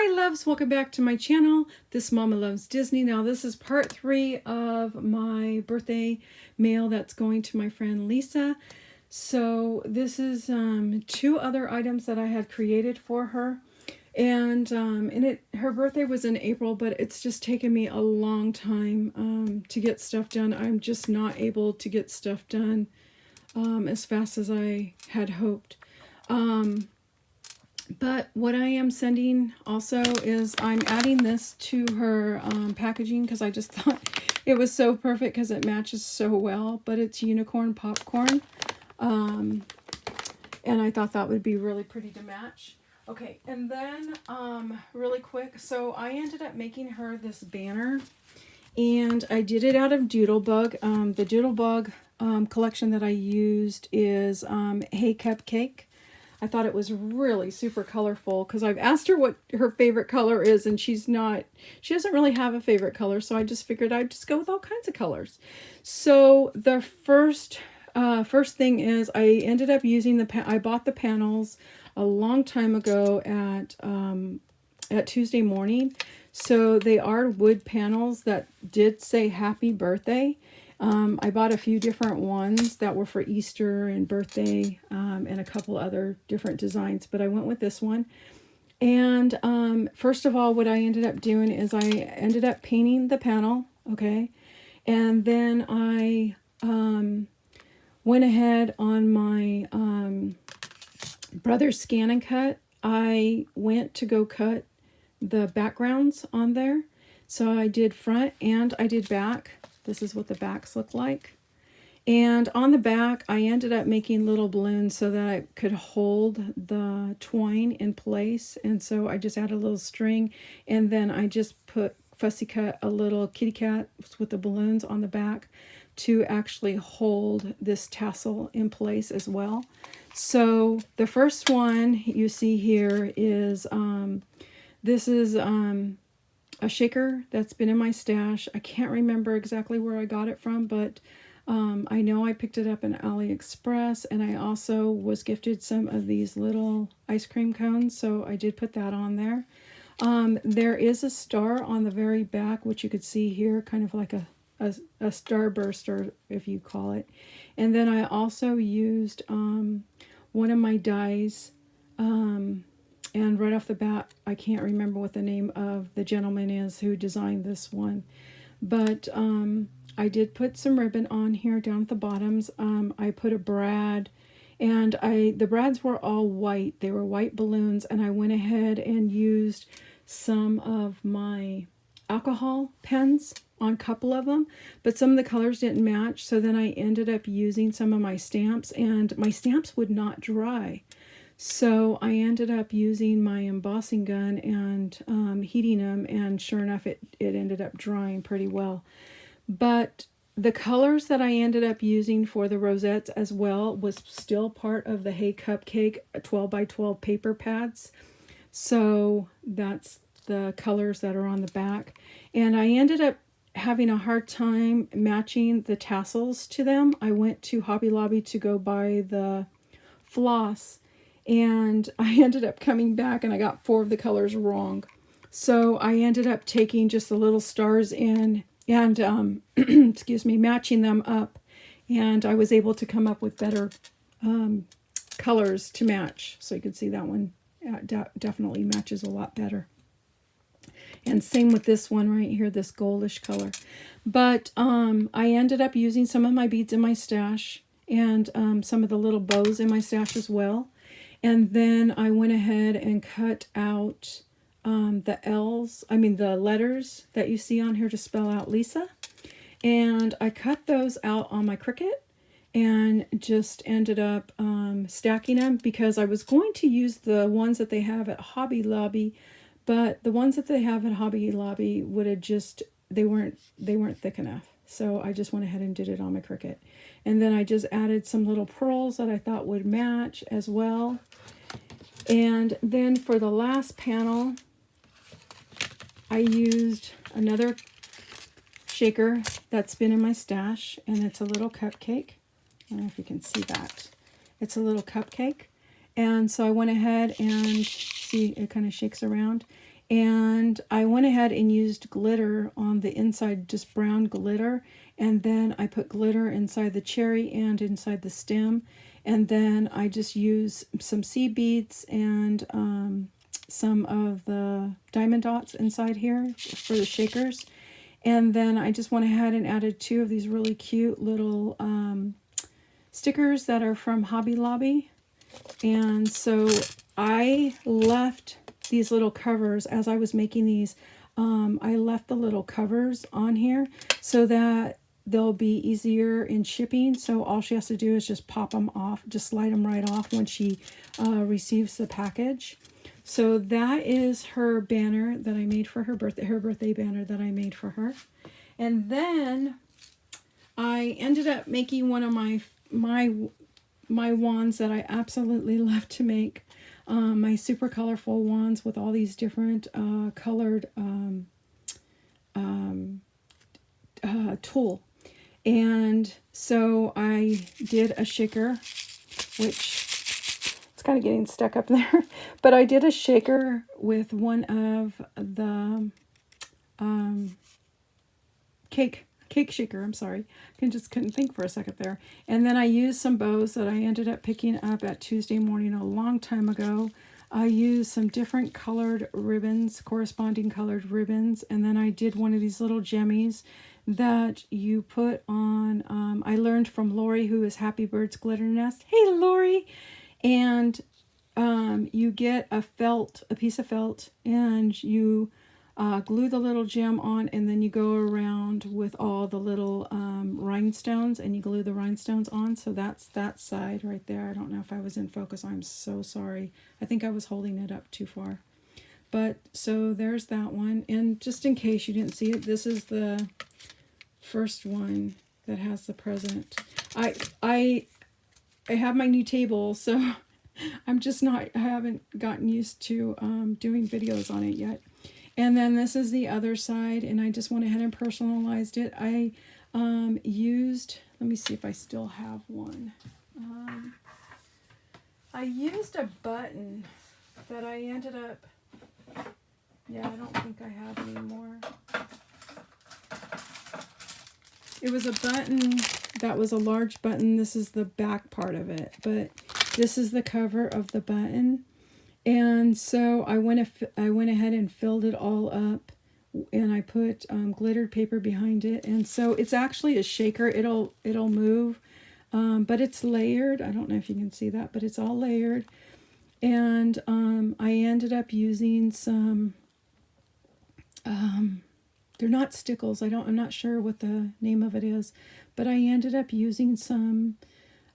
Hi loves, welcome back to my channel. This Mama Loves Disney. Now this is part 3 of my birthday mail that's going to my friend Lisa. So this is 2 other items that I had created for her. And her birthday was in April, but it's just taken me a long time to get stuff done. I'm just not able to get stuff done as fast as I had hoped. But what I am sending also is I'm adding this to her packaging because I just thought it was so perfect because it matches so well. But it's unicorn popcorn. And I thought that would be really pretty to match. Okay, and then really quick, so I ended up making her this banner. And I did it out of Doodlebug. The Doodlebug collection that I used is Hey Cupcake. I thought it was really super colorful because I've asked her what her favorite color is and she doesn't really have a favorite color. So I just figured I'd just go with all kinds of colors. So the first thing is I ended up using I bought the panels a long time ago at Tuesday Morning. So they are wood panels that did say happy birthday. I bought a few different ones that were for Easter and birthday and a couple other different designs, but I went with this one. And first of all, what I ended up doing is I ended up painting the panel, okay? And then I went ahead on my Brother's Scan and Cut. I went to go cut the backgrounds on there. So I did front and I did back. This is what the backs look like. And on the back, I ended up making little balloons so that I could hold the twine in place. And so I just added a little string. And then I just fussy cut a little kitty cat with the balloons on the back to actually hold this tassel in place as well. So the first one you see here is, this is a shaker that's been in my stash. I can't remember exactly where I got it from, but I know I picked it up in AliExpress, and I also was gifted some of these little ice cream cones, so I did put that on there. There is a star on the very back, which you could see here, kind of like a starburst, if you call it. And then I also used one of my dies, and right off the bat, I can't remember what the name of the gentleman is who designed this one. But I did put some ribbon on here down at the bottoms. I put a brad, and the brads were all white. They were white balloons, and I went ahead and used some of my alcohol pens on a couple of them. But some of the colors didn't match, so then I ended up using some of my stamps, and my stamps would not dry. So I ended up using my embossing gun and heating them, and sure enough, it ended up drying pretty well. But the colors that I ended up using for the rosettes as well was still part of the Hey Cupcake 12 by 12 paper pads. So that's the colors that are on the back. And I ended up having a hard time matching the tassels to them. I went to Hobby Lobby to go buy the floss, and I ended up coming back and I got 4 of the colors wrong. So I ended up taking just the little stars in and, excuse me, matching them up. And I was able to come up with better colors to match. So you can see that one definitely matches a lot better. And same with this one right here, this goldish color. But I ended up using some of my beads in my stash and some of the little bows in my stash as well. And then I went ahead and cut out the letters that you see on here to spell out Lisa. And I cut those out on my Cricut and just ended up stacking them because I was going to use the ones that they have at Hobby Lobby, but the ones that they have at Hobby Lobby would have they weren't thick enough. So I just went ahead and did it on my Cricut. And then I just added some little pearls that I thought would match as well. And then for the last panel, I used another shaker that's been in my stash, and it's a little cupcake. I don't know if you can see that. It's a little cupcake. And so I went ahead and see, it kind of shakes around. And I went ahead and used glitter on the inside, just brown glitter. And then I put glitter inside the cherry and inside the stem. And then I just used some seed beads and some of the diamond dots inside here for the shakers. And then I just went ahead and added 2 of these really cute little stickers that are from Hobby Lobby. And so I left these little covers as I was making these. I left the little covers on here so that they'll be easier in shipping. So all she has to do is just pop them off, just slide them right off when she receives the package. So that is her banner that I made for her birthday banner that I made for her. And then I ended up making one of my wands that I absolutely love to make. My super colorful wands with all these different colored tulle. And so I did a shaker, which it's kind of getting stuck up there, but I did a shaker with one of the cake shaker. I'm sorry. I just couldn't think for a second there. And then I used some bows that I ended up picking up at Tuesday morning a long time ago. I used some different colored ribbons, corresponding colored ribbons. And then I did one of these little jemmies that you put on. I learned from Lori, who is Happy Birds Glitter Nest. Hey, Lori. And you get a piece of felt, and you glue the little gem on, and then you go around with all the little rhinestones, and you glue the rhinestones on. So that's that side right there. I don't know if I was in focus. I'm so sorry. I think I was holding it up too far. But so there's that one. And just in case you didn't see it, this is the first one that has the present. I have my new table, so I haven't gotten used to doing videos on it yet. And then this is the other side, and I just went ahead and personalized it. I used, let me see if I still have one. I used a button that I ended up, yeah, I don't think I have anymore. It was a button that was a large button. This is the back part of it, but this is the cover of the button. And so I went ahead and filled it all up, and I put glittered paper behind it. And so it's actually a shaker. It'll move, but it's layered. I don't know if you can see that, but it's all layered. And I ended up using some. They're not stickles. I'm not sure what the name of it is, but I ended up using some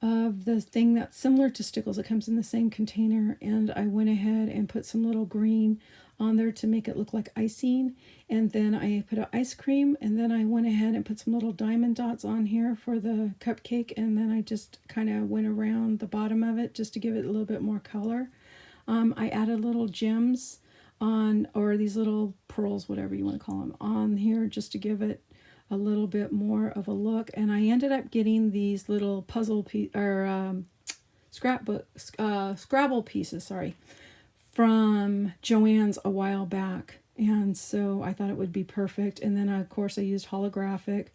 of the thing that's similar to stickles. It comes in the same container, and I went ahead and put some little green on there to make it look like icing. And then I put an ice cream, and then I went ahead and put some little diamond dots on here for the cupcake, and then I just kind of went around the bottom of it just to give it a little bit more color. I added little gems on, or these little pearls, whatever you want to call them, on here just to give it a little bit more of a look. And I ended up getting these little puzzle Scrabble pieces, sorry, from Joann's a while back. And so I thought it would be perfect. And then of course I used holographic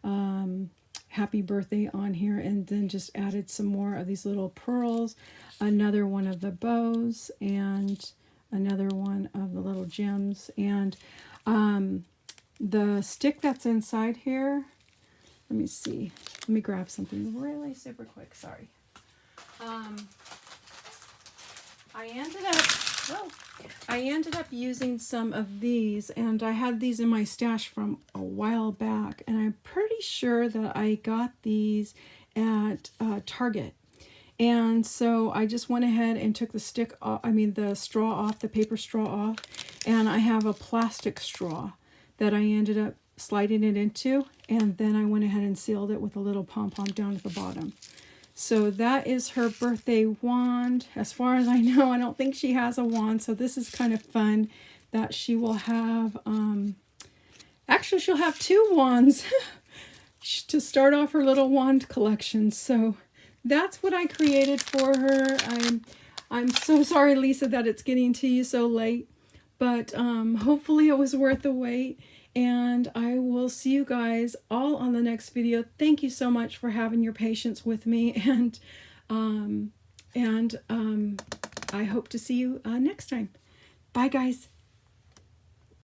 happy birthday on here, and then just added some more of these little pearls, another one of the bows, and another one of the little gems. And the stick that's inside here, let me see. Let me grab something really super quick. Sorry. I ended up using some of these, and I had these in my stash from a while back, and I'm pretty sure that I got these at Target. And so I just went ahead and took the the straw off, the paper straw off, and I have a plastic straw that I ended up sliding it into, and then I went ahead and sealed it with a little pom-pom down at the bottom. So that is her birthday wand. As far as I know, I don't think she has a wand, so this is kind of fun that she will have, actually she'll have 2 wands to start off her little wand collection. So that's what I created for her. I'm so sorry, Lisa, that it's getting to you so late. But hopefully it was worth the wait. And I will see you guys all on the next video. Thank you so much for having your patience with me. And I hope to see you next time. Bye, guys.